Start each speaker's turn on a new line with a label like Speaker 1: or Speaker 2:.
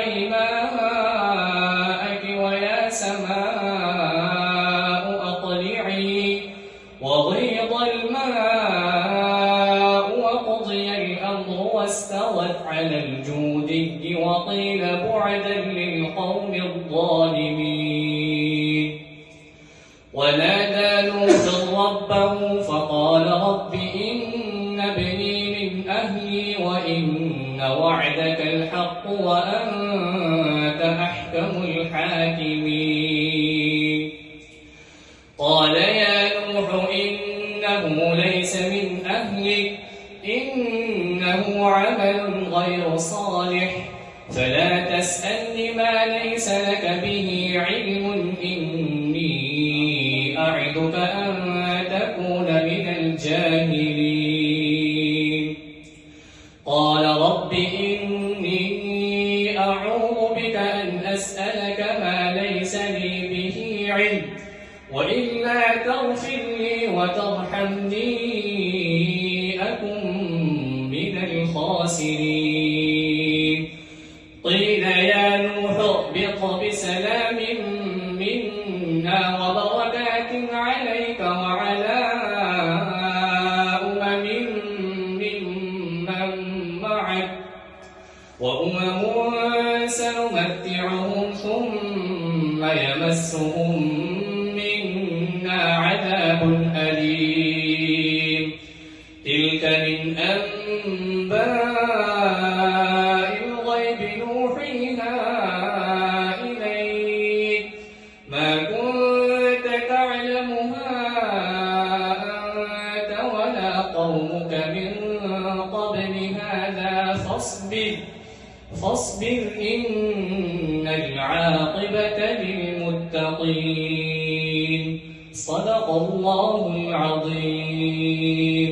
Speaker 1: عليه ماءك ويا سماء أقلعي وغيض الماء وقضي الأمر واستوت على الجودي وقيل بعدا للقوم الظالمين. ونادى لوط ربه فقال رب إن ابني من أهلي وإن وعدك الحق وأنت أحكم الحاكمين. قال يا نوح إنه ليس من أهلك إنه عمل غير صالح فلا تسألني ما ليس لك به علم إني أعدك أن تكون من الجاهلين. قال رب إني أعوذ بك أن أسألك ما ليس لي به علم وإلا تغفر لي وترحمني أكن من الخاسرين. قيل يا نوح اهبط بسلام منا وبركات عليك وعلى ممن معك وأمم سنمتعهم ثم يمسهم منا عذاب أليم. تلك من أنباء الغيب نوحيها إليك ما كنت تعلمها أنت ولا قومك من قبل هذا فاصبر إن العاقبة للمتقين. صدق الله العظيم.